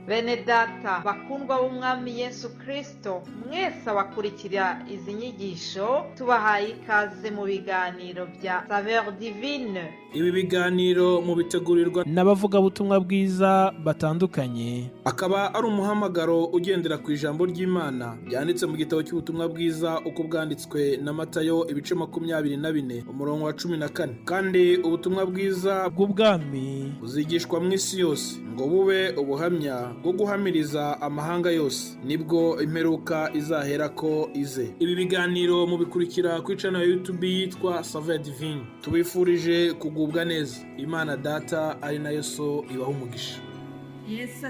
Bene data bakundwa b'umwami Yesu Kristo, mwese abakurikira izi nyigisho tubahaye ikaze mu biganiro bya Saveur Divine. Ibi biganiro mu bitegurirwa n'abavugabutumwa bwiza batandukanye, akaba ari umuhamagaro ugendera ku ijambo ry'Imana byanditse mu gitabo cy'ubutumwa bwiza uko bwanditswe na Matayo ibice 24 umurongo wa 14. Kandi ubutumwa bwiza bw'ubwami buzigishwa mu isi yose ngo bube ubuhamya bwo guhamiriza amahanga yose, nibwo imperuka izahera ko ize. Ibi biganiro mubikurikira ku channel ya YouTube yitwa Saveur Divine. Tubifurije kugubwa neza. Imana Data ari nayo so ibaho umugisha. Yesu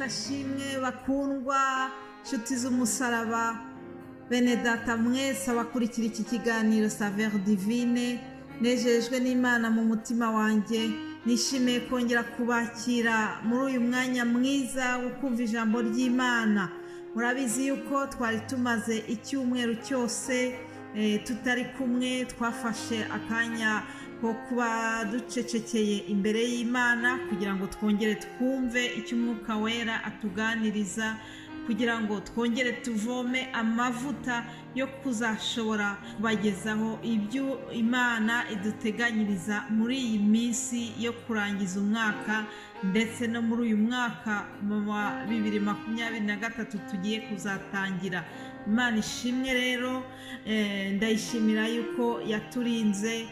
ashimwe bakundwa nshuti z'umusaraba, bene data mwese abakurikira iki kiganiro Saveur Divine. Nejejwe n'Imana mu mutima wanjye, nishimiye kongera kubakira muri uyu mwanya mwiza wo kumva ijambo ry'Imana. Murabizi yuko twari tumaze icyumweru cyose tutari kumwe, twafashe akanya ko kuba ducecekeye imbere y'Imana kugira ngo twongere twumve icyo Umwuka Wera atuganiriza, kugira ngo twongere tuvome amavuta yo kuzashobora kubagezaho ibyo Imana iduteganyiriza muri iyi minsi yo kurangiza umwaka, ndetse no muri uyu mwaka wa 2023 tugiye kuzatangira. Imana ishimwe rero, ndayishimira yuko yaturinze.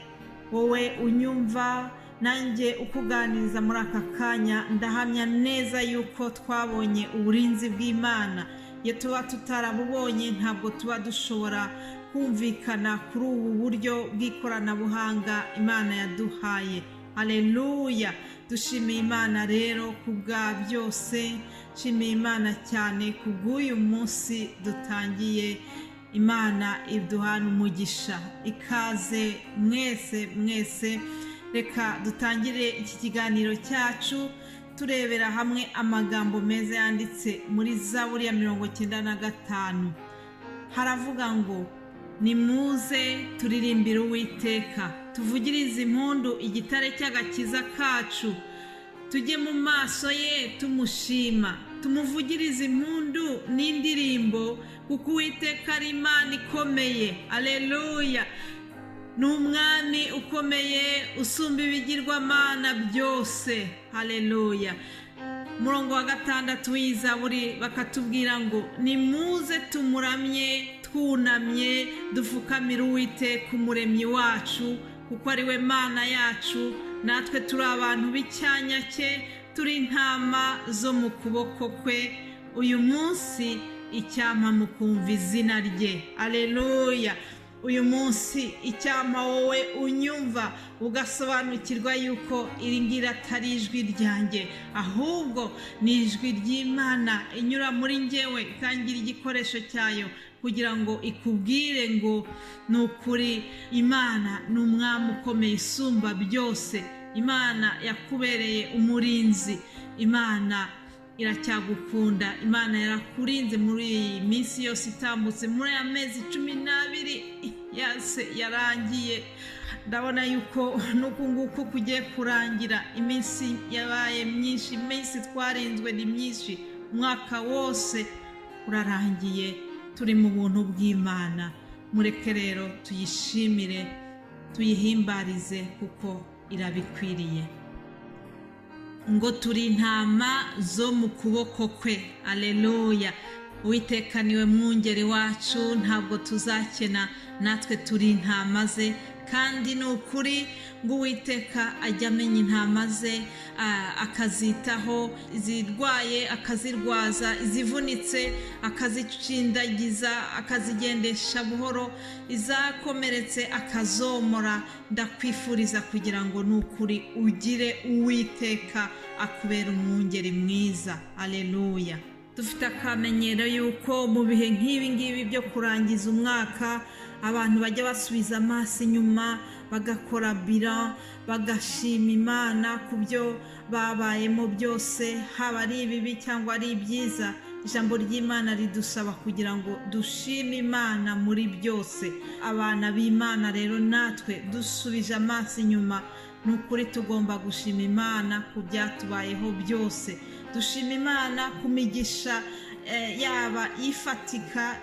Wowe unyumva nanjye ukuganiriza muri aka kanya, ndahamya neza yuko twabonye uburinzi bw'Imana. Iyo tuba tutarabubonye ntabwo tuba dushobora kumvikana kuri ubu buryo bw'ikoranabuhanga Imana yaduhaye. Haleluya! Dushimiye Imana rero kubwa byose, nshimiye Imana cyane kubw'uyu munsi dutangiye. Imana iduhana umugisha. Ikaze mwese. Reka dutangire iki kiganiro cyacu turebera hamwe amagambo meza yanditse muri Zaburi ya 95. Haravuga ngo nimuze turirimbire Uwiteka, tuvugirize impundu igitare cy'agakiza kacu, tujye mu maso ye tumushima, tumuvugirize impundu n'indirimbo, kuko Uwiteka ari Imana ikomeye. Aleluya! N'umwami ukomeye usumba ibigirwamana byose. Haleluya! Murongo wa 6 w'Izaburi bakatubwira ngo nimuze tumuramye twunamye, dufukamire Uwiteka umuremyi wacu, kuko ari we Mana yacu, natwe turi abantu b'icyanya cye, turi intama zo mu kuboko kwe. Uyu munsi icyampa mukumva izina rye. Aleluya! Uyu munsi icyampa wowe unyumva ugasobanukirwa yuko iri ngira atari ijwi ryanjye, ahubwo ni ijwi ry'Imana inyura muri njyewe ikangira igikoresho cyayo kugira ngo ikubwire ngo ni ukuri Imana ni umwami ukomeye isumba byose. Imana yakubereye umurinzi. Imana iracyagukunda. Imana yarakurinze muri iyi minsi yose itambutse, muri aya mezi 12 yase yarangiye. Ndabona yuko nuko nguko kugiye kurangira. Iminsi yabaye myinshi, iminsi twarinzwe ni myinshi, umwaka wose urarangiye. Turi mu buntu bw'Imana. Mureke rero tuyishimire, tuyihimbarize kuko irabikwiriye. Ngo turi intama zo mu kuboko kwe. Aleluya! Uwiteka niwe mwungeri wacu, ntabwo tuzakena, natwe turi intama ze. Kandi ni ukuri ngo Uwiteka ajya amenya intama ze, akazitaho, izirwaye akazirwaza, izivunitse akazicindagiza, akazigendesha buhoro, izakomeretse akazomora. Ndakwifuriza kugira ngo ni ukuri ugire Uwiteka akubera umwungeri mwiza. Aleluya! Dufite akamenyero yuko mu bihe nk'ibi ngibi byo kurangiza umwaka, abantu bajya basubiza amaso inyuma, bagakora bilan, bagashima Imana ku byo babayemo byose, haba ari ibibi cyangwa ari ibyiza. Ijambo ry'Imana ridusaba kugira ngo dushime Imana muri byose. Abana b'Imana rero natwe dusubije amaso inyuma, ni ukuri tugomba gushima Imana ku byatubayeho byose. dushima imana ku migisha yaba ifatika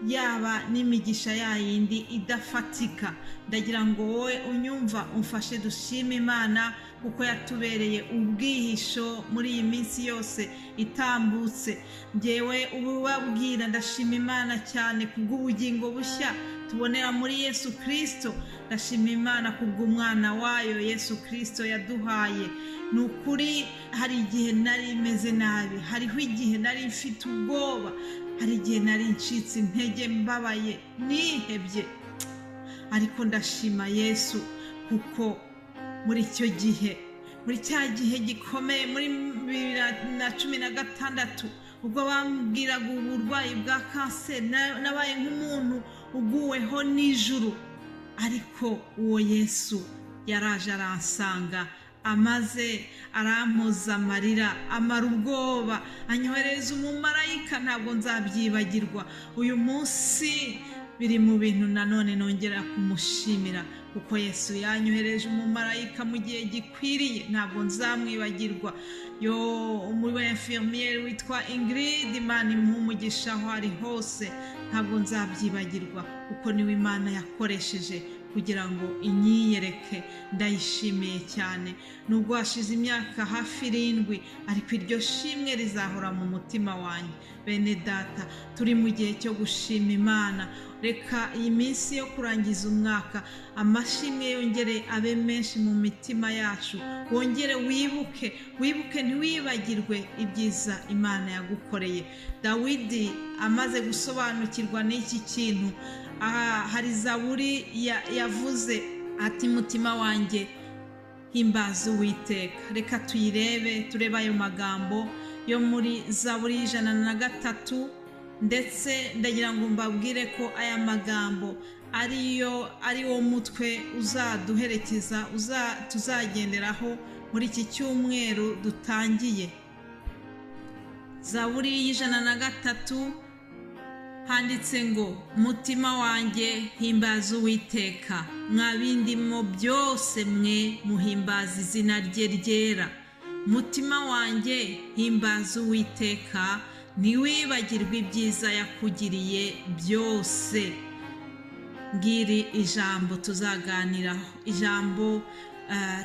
yaba n'imigisha yayindi idafatika. Ndagira ngo wowe unyumva umfashe dushima imana kuko yatubereye ubwihisho muri iyi minsi yose itambutse. Njyewe ubabwira ndashima imana cyane kubw'ubugingo bushya tubonera muri Yesu Kristo. Ndashima imana kubw'umwana wayo Yesu Kristo yaduhaye. Ni ukuri hari igihe nari meze nabi, hariho igihe nari mfite ubwoba, hari igihe nari ncitse intege mbabaye nihebye, ariko ndashima Yesu kuko muri icyo gihe, muri cya gihe gikomeye muri 2016 ubwo bambwiraga uburwayi bwa kanseri, nabaye nk'umuntu uguweho n'ijuru, ariko uwo Yesu yaraje aransanga, amaze arampoza amarira, amara ubwoba, anyohereza umumarayika, ntabwo nzabyibagirwa. Uyu munsi biri mu bintu nanone nongera kumushimira kuko Yesu yanyohereje umumarayika mu gihe gikwiriye, ntabwo nzamwibagirwa. Umuwe infirmiere witwa Ingrid, Imana imuhe umugisha aho ari hose, ntabwo nzabyibagirwa kuko niwe Imana yakoresheje kugira ngo inyiyereke. Ndayishimiye cyane, nubwo hashize imyaka hafi 7, ariko iryo shimwe rizahora mu mutima wanjye. Bene data, turi mu gihe cyo gushima Imana. Reka iyi minsi yo kurangiza umwaka amashimwe yongere abe menshi mu mitima yacu. Wongere wibuke ntiwibagirwe ibyiza Imana yagukoreye. Dawidi amaze gusobanukirwa n'iki kintu, hari Zaburi yavuze ati mutima wanjye himbaza Uwiteka. Reka tuyirebe, turebe ayo magambo yo muri Zaburi 103, ndetse ndagira ngo mbabwire ko aya magambo ari wo mutwe uzaduherekeza, tuzagenderaho muri iki cyumweru dutangiye. Zaburi 103 handitse ngo mutima wanjye himbaza Uwiteka, mwabindimo byose mwe muhimbaza izina rye ryera. Mutima wanjye himbaza Uwiteka, ntiwibagirwe ibyiza yakugiriye byose. Ngiri ijambo tuzaganiraho, ijambo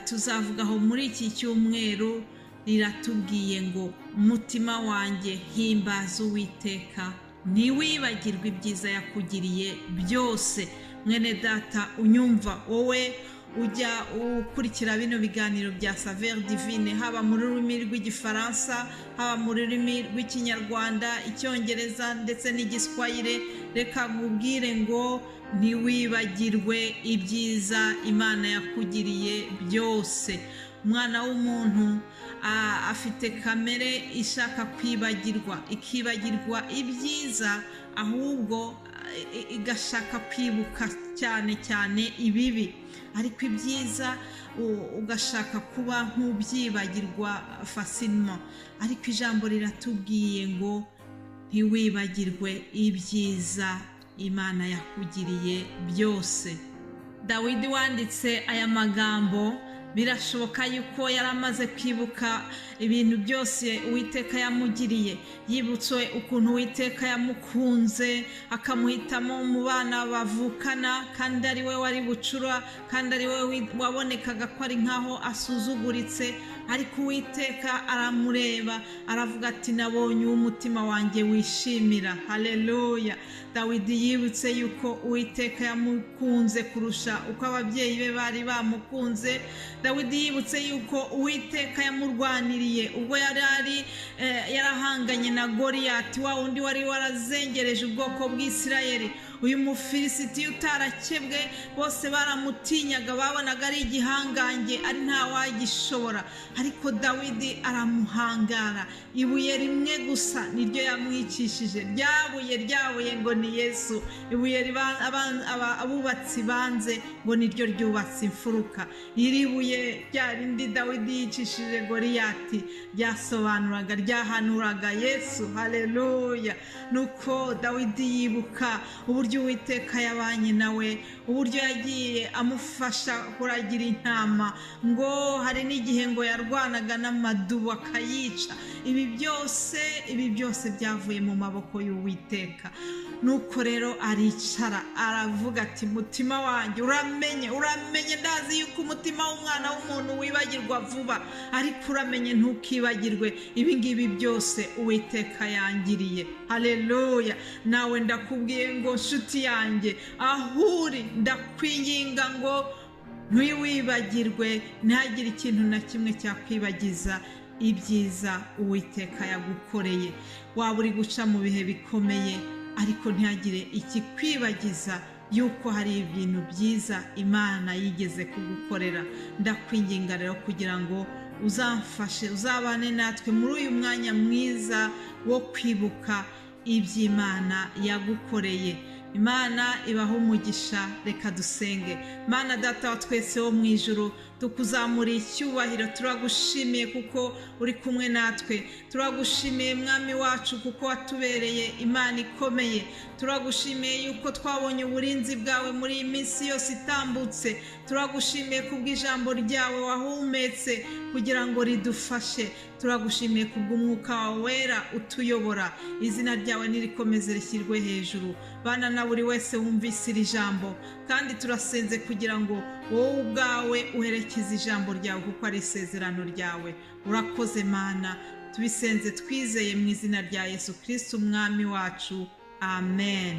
tuzavugaho muri iki cyumweru riratubwiye ngo mutima wanjye himbaza Uwiteka, ntiwibagirwe ibyiza yakugiriye byose. Mwene data unyumva, wowe ujya ukurikira bino biganiro bya Saveur Divine, haba mu rurimi rw'igifaransa, haba mu rurimi rw'ikinyarwanda, icyongereza ndetse n'igiswahili, reka nkubwire ngo ntiwibagirwe ibyiza Imana yakugiriye byose. Umwana w'umuntu afite kamere ishaka kwibagirwa, ikibagirwa ibyiza, ahubwo igashaka kwibuka cyane cyane ibibi, ariko ibyiza ugashaka kuba nk'ubyibagirwa facilement. Ariko ijambo riratubwiye ngo ntiwibagirwe ibyiza Imana yakugiriye byose. Dawidi wanditse aya magambo, birashoboka yuko yari amaze kwibuka ibintu byose Uwiteka yamugiriye. Yibutse ukuntu Uwiteka yamukunze, akamuhitamo mu bana bavukana, kandi ari we wari bucura, kandi ari we wabonekaga ko ari nkaho asuzuguritse, ariko Uwiteka aramureba, aravuga ati nabonye umutima wanjye wishimira. Haleluya. Dawidi yibutse yuko Uwiteka yamukunze kurusha uko ababyeyi be bari bamukunze. Dawidi yibutse yuko Uwiteka yamurwaniriye ubwo yarahanganye na Goliyati, wa wundi wari warazengereje ubwoko bw'Isirayeli. Uyu mufilisiti utarakebwe, bose baramutinyaga, babonaga ari igihangange, ari nta wagishobora, ariko Dawidi aramuhangara. Ibuye rimwe gusa niryo yamwicishije, ryabuye ngo ni Yesu. Ibuye abubatsi banze ngo niryo ryubatse imfuruka. Iri buye ryarindi Dawidi yicishije Goliyati ryasobanuraga, ryahanuraga Yesu. Haleluya. Nuko Dawidi yibuka uburyo uburyo Uwiteka yabanye nawe, uburyo yagiye amufasha kuragira intama, ngo hari n'igihe ngo yarwanaga n'amadubu akayica. Ibi byose byavuye mu maboko y'Uwiteka. Nuko rero aricara aravuga ati mutima wanjye uramenye ndazi yuko umutima w'umwana w'umuntu wibagirwa vuba, ariko uramenye ntukibagirwe ibi ngibi byose Uwiteka yangiriye. Haleluya. Nawe ndakubwiye ngo nshuti yanjye, ahuri ndakwinginga ngo ntiwibagirwe, ntihagire ikintu na kimwe cyakwibagiza ibyiza Uwiteka yagukoreye. Waba uri guca mu bihe bikomeye, ariko ntihagire ikikwibagiza yuko hari ibintu byiza Imana yigeze kugukorera. Ndakwinginga rero kugira ngo uzamfashe, uzabane natwe muri uyu mwanya mwiza wo kwibuka iby'Imana yagukoreye. Imana ibaho umugisha. Reka dusenge. Mana Data wa twese wo mu ijuru, tukuzamuriye icyubahiro, turagushimiye kuko uri kumwe natwe. Turagushimiye Mwami wacu kuko watubereye Imana ikomeye. Turagushimiye yuko twabonye uburinzi bwawe muri iyi minsi yose itambutse. Turagushimiye kubw'ijambo ryawe wahumetse kugira ngo ridufashe. Turagushimiye kubw'umwuka wawe wera utuyobora. Izina ryawe nirikomeze rishyirwe hejuru. Bana na buri wese wumvise iri jambo, kandi turasenze kugira ngo wowe ubwawe uherekeze ijambo ryawe kuko ari isezerano ryawe. Urakoze Mana, tubisenze twizeye mu izina rya Yesu Kristo umwami wacu. Amen.